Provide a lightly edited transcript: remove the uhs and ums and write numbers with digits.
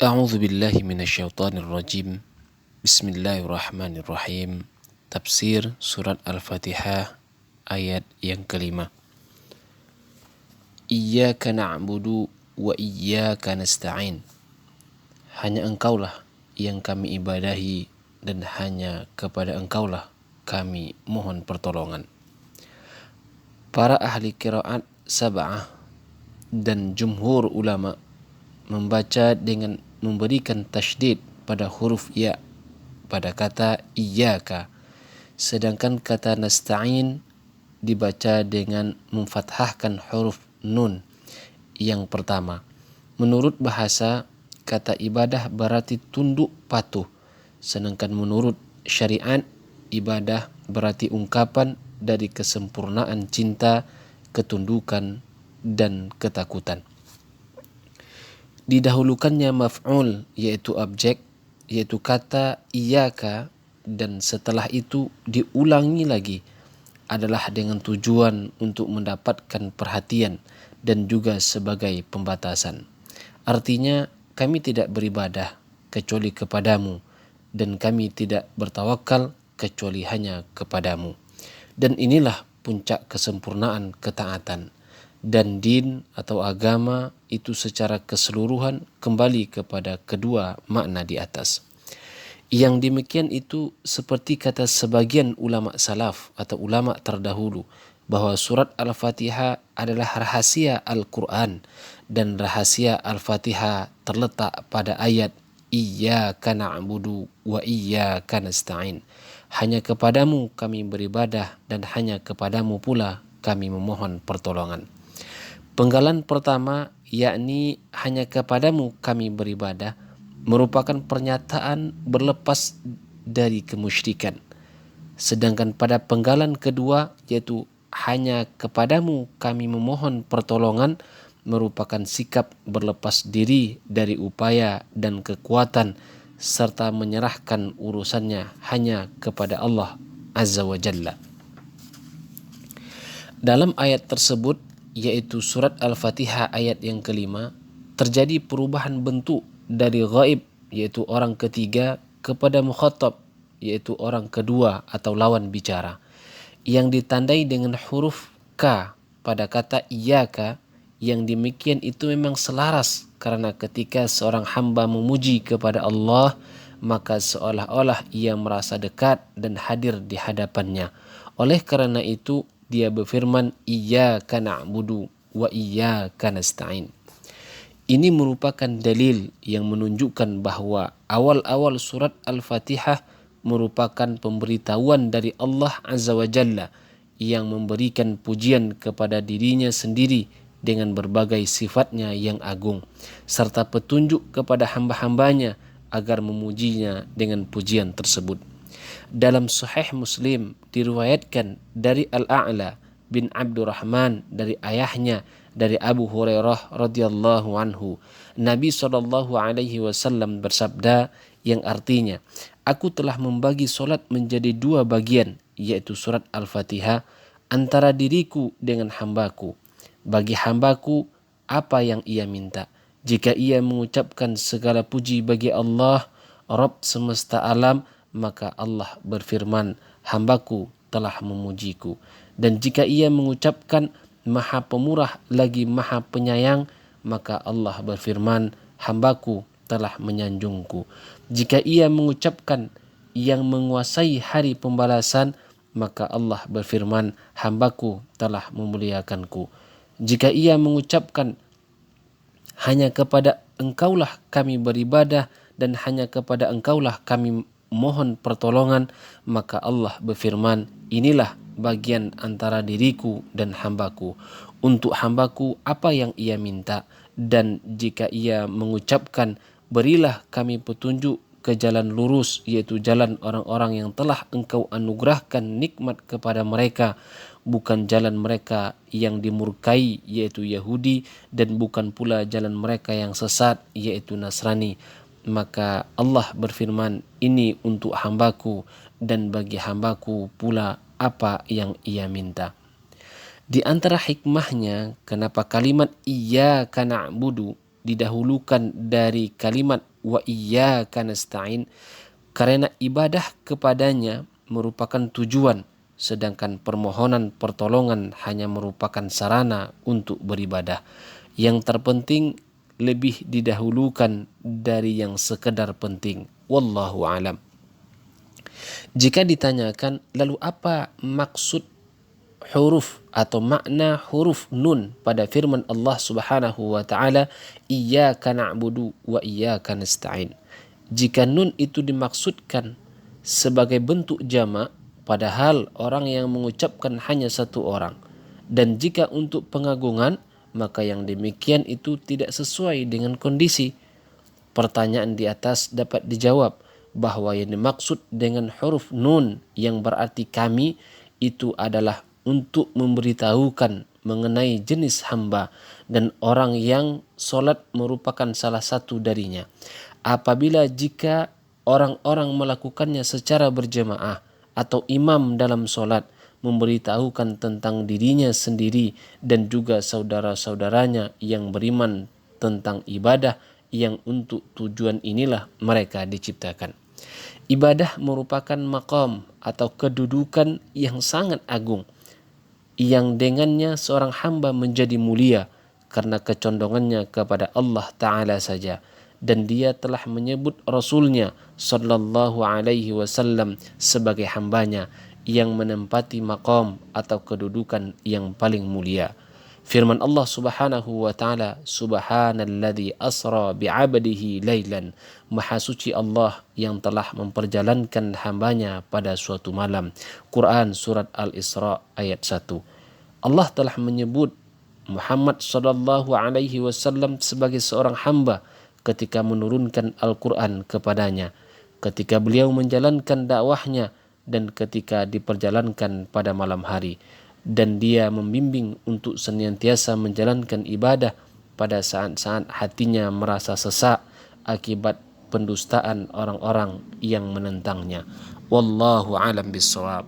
A'udzu billahi minasyaitonir rajim. Bismillahirrahmanirrahim. Tafsir surat Al-Fatihah ayat yang kelima. Iyyaka na'budu wa iyyaka nasta'in. Hanya Engkaulah yang kami ibadahi dan hanya kepada Engkaulah kami mohon pertolongan. Para ahli qiraat sab'ah dan jumhur ulama membaca dengan memberikan tasydid pada huruf ya pada kata iyyaka, sedangkan kata nasta'in dibaca dengan memfathahkan huruf nun yang pertama. Menurut bahasa, kata ibadah berarti tunduk patuh, sedangkan menurut syariat, ibadah berarti ungkapan dari kesempurnaan cinta, ketundukan, dan ketakutan. Didahulukannya maf'ul, yaitu objek, yaitu kata iyyaka, dan setelah itu diulangi lagi adalah dengan tujuan untuk mendapatkan perhatian dan juga sebagai pembatasan. Artinya, kami tidak beribadah kecuali kepadamu dan kami tidak bertawakal kecuali hanya kepadamu. Dan inilah puncak kesempurnaan ketaatan. Dan din atau agama itu secara keseluruhan kembali kepada kedua makna di atas. Yang demikian itu seperti kata sebagian ulama salaf atau ulama terdahulu bahwa surat Al-Fatihah adalah rahasia Al-Quran dan rahasia Al-Fatihah terletak pada ayat Iyyaka na'budu wa iyyaka nasta'in. Hanya kepadamu kami beribadah dan hanya kepadamu pula kami memohon pertolongan. Penggalan pertama, yakni hanya kepadamu kami beribadah, merupakan pernyataan berlepas dari kemusyrikan. Sedangkan pada penggalan kedua, yaitu hanya kepadamu kami memohon pertolongan, merupakan sikap berlepas diri dari upaya dan kekuatan serta menyerahkan urusannya hanya kepada Allah Azza wa Jalla. Dalam ayat tersebut, yaitu surat Al-Fatihah ayat yang kelima, terjadi perubahan bentuk dari ghaib, yaitu orang ketiga, kepada mukhatab, yaitu orang kedua atau lawan bicara, yang ditandai dengan huruf K pada kata iyyaka. Yang demikian itu memang selaras karena ketika seorang hamba memuji kepada Allah, maka seolah-olah ia merasa dekat dan hadir di hadapannya. Oleh karena itu dia berfirman iyyaka na'budu wa iyyaka nasta'in. Ini merupakan dalil yang menunjukkan bahwa awal-awal surat Al-Fatihah merupakan pemberitahuan dari Allah Azza wa Jalla yang memberikan pujian kepada dirinya sendiri dengan berbagai sifatnya yang agung, serta petunjuk kepada hamba-hambanya agar memujinya dengan pujian tersebut. Dalam Sahih Muslim diriwayatkan dari Al-A'la bin Abdurrahman dari ayahnya dari Abu Hurairah radhiyallahu anhu, Nabi SAW bersabda yang artinya, aku telah membagi solat menjadi dua bagian, yaitu surat Al-Fatihah, antara diriku dengan hambaku. Bagi hambaku apa yang ia minta. Jika ia mengucapkan segala puji bagi Allah, Rabb semesta alam, maka Allah berfirman, hambaku telah memujiku. Dan jika ia mengucapkan Maha Pemurah lagi Maha Penyayang, maka Allah berfirman, hambaku telah menyanjungku. Jika ia mengucapkan yang menguasai hari pembalasan, maka Allah berfirman, hambaku telah memuliakanku. Jika ia mengucapkan hanya kepada Engkaulah kami beribadah dan hanya kepada Engkaulah kami mohon pertolongan, maka Allah berfirman, inilah bagian antara diriku dan hambaku. Untuk hambaku apa yang ia minta, dan jika ia mengucapkan berilah kami petunjuk ke jalan lurus, yaitu jalan orang-orang yang telah Engkau anugerahkan nikmat kepada mereka, bukan jalan mereka yang dimurkai, yaitu Yahudi, dan bukan pula jalan mereka yang sesat, yaitu Nasrani. Maka Allah berfirman, ini untuk hambaku dan bagi hambaku pula apa yang ia minta. Di antara hikmahnya kenapa kalimat iyyaka na'budu didahulukan dari kalimat wa iyyaka nasta'in karena ibadah kepadanya merupakan tujuan, sedangkan permohonan pertolongan hanya merupakan sarana untuk beribadah. Yang terpenting lebih didahulukan dari yang sekedar penting. Wallahu alam. Jika ditanyakan, lalu apa maksud huruf atau makna huruf nun pada firman Allah Subhanahu wa taala, iyyaka na'budu wa iyyaka nasta'in? Jika nun itu dimaksudkan sebagai bentuk jamak, padahal orang yang mengucapkan hanya satu orang, dan jika untuk pengagungan, maka yang demikian itu tidak sesuai dengan kondisi. Pertanyaan di atas dapat dijawab bahwa yang dimaksud dengan huruf nun yang berarti kami itu adalah untuk memberitahukan mengenai jenis hamba dan orang yang solat merupakan salah satu darinya. Apabila jika orang-orang melakukannya secara berjamaah atau imam dalam solat memberitahukan tentang dirinya sendiri dan juga saudara-saudaranya yang beriman tentang ibadah yang untuk tujuan inilah mereka diciptakan. Ibadah merupakan maqam atau kedudukan yang sangat agung yang dengannya seorang hamba menjadi mulia karena kecondongannya kepada Allah Ta'ala saja, dan dia telah menyebut Rasulnya Sallallahu Alaihi Wasallam sebagai hambanya yang menempati maqam atau kedudukan yang paling mulia. Firman Allah Subhanahu wa taala, Subhanalladzi asra bi'abdihi lailan. Maha suci Allah yang telah memperjalankan hambanya pada suatu malam. Quran surat Al-Isra ayat 1. Allah telah menyebut Muhammad sallallahu alaihi wasallam sebagai seorang hamba ketika menurunkan Al-Quran kepadanya, ketika beliau menjalankan dakwahnya, dan ketika diperjalankan pada malam hari. Dan dia membimbing untuk senantiasa menjalankan ibadah pada saat-saat hatinya merasa sesak akibat pendustaan orang-orang yang menentangnya. Wallahu alam bissawab.